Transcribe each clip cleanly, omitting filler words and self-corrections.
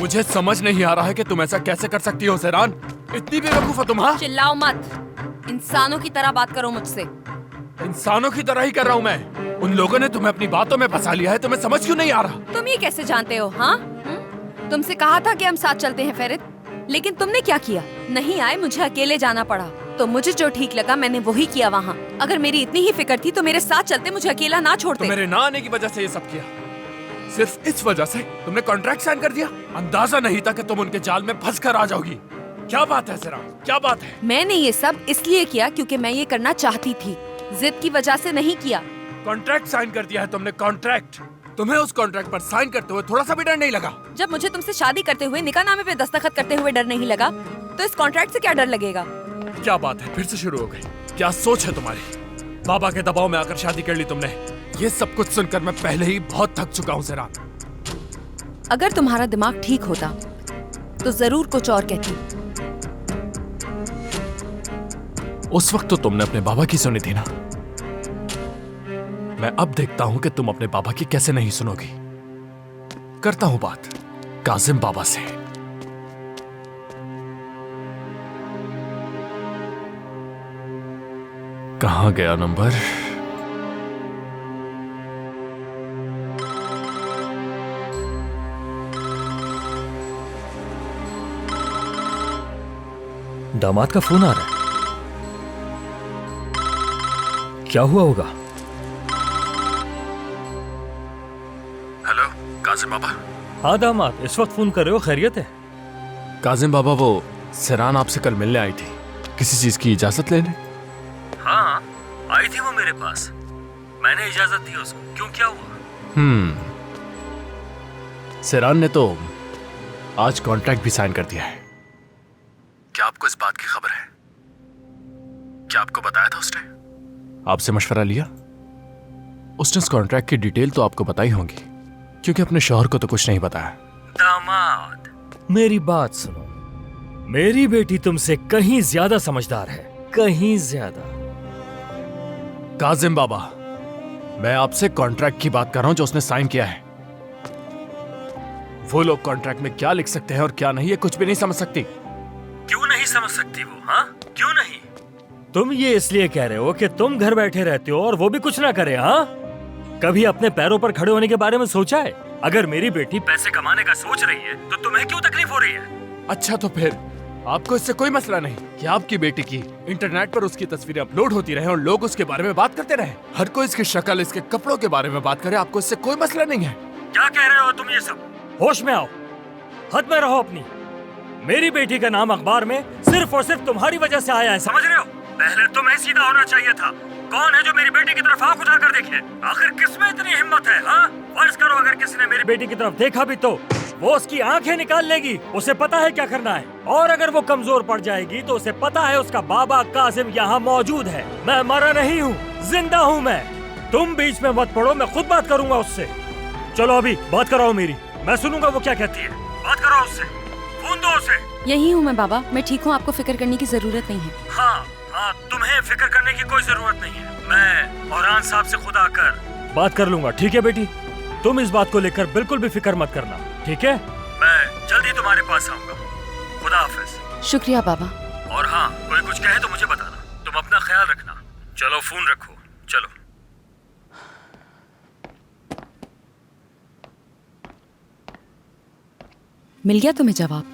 मुझे समझ नहीं आ रहा है कि तुम ऐसा कैसे कर सकती हो सेरान। इतनी बेवकूफ हो तुम। हाँ, चिल्लाओ मत, इंसानों की तरह बात करो मुझसे। इंसानों की तरह ही कर रहा हूँ मैं। उन लोगों ने तुम्हें अपनी बातों में फंसा लिया है, तुम्हें समझ क्यों नहीं आ रहा? तुम ये कैसे जानते हो? हाँ, तुमसे कहा था कि हम साथ चलते हैं फेरित, लेकिन तुमने क्या किया? नहीं आए, मुझे अकेले जाना पड़ा। तो मुझे जो ठीक लगा मैंने वही किया वहाँ। अगर मेरी इतनी ही फिक्र थी तो मेरे साथ चलते, मुझे अकेला ना छोड़ते। तो मेरे ना आने की वजह से ये सब किया? सिर्फ इस वजह से तुमने कॉन्ट्रैक्ट साइन कर दिया? अंदाजा नहीं था कि तुम उनके जाल में फंस कर आ जाओगी। क्या बात है सेरान, क्या बात है? मैंने ये सब इसलिए किया क्योंकि मैं ये करना चाहती थी, जिद की वजह से नहीं किया। कॉन्ट्रैक्ट साइन कर दिया है तुमने, कॉन्ट्रैक्ट। तुम्हें उस कॉन्ट्रैक्ट पर साइन करते हुए थोड़ा सा भी डर नहीं लगा? जब मुझे तुमसे शादी करते हुए, निकाहनामे पे दस्तखत करते हुए डर नहीं लगा, तो इस कॉन्ट्रैक्ट से क्या डर लगेगा? क्या बात है, फिर से शुरू हो गई? क्या सोच है तुम्हारी? बाबा के दबाव में आकर शादी कर ली तुमने। ये सब कुछ सुनकर मैं पहले ही बहुत थक चुका हूँ सेरान। अगर तुम्हारा दिमाग ठीक होता तो जरूर कुछ और कहती। उस वक्त तो तुमने अपने बाबा की सुनी थी ना। मैं अब देखता हूं कि तुम अपने बाबा की कैसे नहीं सुनोगी। करता हूं बात काजिम बाबा से। कहां गया नंबर? दामाद का फोन आ रहा है। क्या हुआ होगा? हेलो काजिम बाबा। हाँ दामाद, इस वक्त फोन कर रहे हो, खैरियत है? काजिम बाबा, वो सेरान आपसे कल मिलने आई थी, किसी चीज की इजाजत लेने। हाँ, आई थी वो मेरे पास, मैंने इजाजत दी उसको। क्यों, क्या हुआ? सेरान ने तो आज कॉन्ट्रैक्ट भी साइन कर दिया है। क्या आपको इस बात की खबर है? क्या आपको बताया था उसने? आपसे मशवरा लिया? उसने उस कॉन्ट्रैक्ट की डिटेल तो आपको बताई होंगी, क्योंकि अपने शौहर को तो कुछ नहीं बताया। दामाद, मेरी बात सुनो। मेरी बेटी तुमसे कहीं ज्यादा समझदार है, कहीं ज्यादा। काजिम बाबा, मैं आपसे कॉन्ट्रैक्ट की बात कर रहा हूं जो उसने साइन किया है। वो लोग कॉन्ट्रैक्ट में क्या लिख सकते हैं और क्या नहीं, ये कुछ भी नहीं समझ सकती। क्यों नहीं समझ सकती वो? हाँ, क्यों नहीं? तुम ये इसलिए कह रहे हो कि तुम घर बैठे रहते हो और वो भी कुछ ना करे? हाँ, कभी अपने पैरों पर खड़े होने के बारे में सोचा है? अगर मेरी बेटी पैसे कमाने का सोच रही है तो तुम्हें क्यों तकलीफ हो रही है? अच्छा, तो फिर आपको इससे कोई मसला नहीं कि आपकी बेटी की इंटरनेट पर उसकी तस्वीरें अपलोड होती रहे और लोग उसके बारे में बात करते रहे, हर कोई इसकी शक्ल, इसके कपड़ों के बारे में बात करे, आपको इससे कोई मसला नहीं है? क्या कह रहे हो तुम ये सब? होश में आओ, हद में रहो अपनी। मेरी बेटी का नाम अखबार में सिर्फ और सिर्फ तुम्हारी वजह से आया है, समझ रहे हो? पहले तुम्हें सीधा होना चाहिए था। कौन है जो मेरी बेटी की तरफ आंख उठाकर देखे? आखिर किसमें इतनी हिम्मत है? हाँ, फर्ज करो अगर किसी ने मेरी बेटी की तरफ देखा भी तो वो उसकी आंखें निकाल लेगी। उसे पता है क्या करना है, और अगर वो कमजोर पड़ जाएगी तो उसे पता है उसका बाबा कासिम यहाँ मौजूद है। मैं मरा नहीं हूँ, जिंदा हूँ मैं। तुम बीच में मत पड़ो, मैं खुद बात करूंगा उससे। चलो अभी बात कराओ मेरी, मैं सुनूंगा वो क्या कहती है। बात कराओ उससे, फोन दो उसे। यही हूँ मैं बाबा, मैं ठीक हूँ, आपको फिक्र करने की जरूरत नहीं है। हाँ हाँ, तुम्हें फिक्र करने की कोई जरूरत नहीं है। मैं औरान साहब से खुद आकर बात कर लूंगा, ठीक है बेटी? तुम इस बात को लेकर बिल्कुल भी फिक्र मत करना, ठीक है? मैं जल्दी तुम्हारे पास आऊंगा। खुदा हाफिज। शुक्रिया बाबा। और हाँ, कोई कुछ कहे तो मुझे बताना। तुम अपना ख्याल रखना। चलो फोन रखो, चलो। मिल गया तुम्हें जवाब?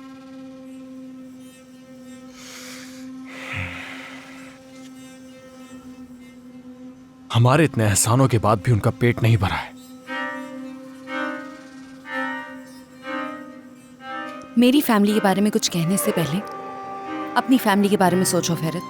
हमारे इतने एहसानों के बाद भी उनका पेट नहीं भरा है। मेरी फैमिली के बारे में कुछ कहने से पहले अपनी फैमिली के बारे में सोचो फेरित।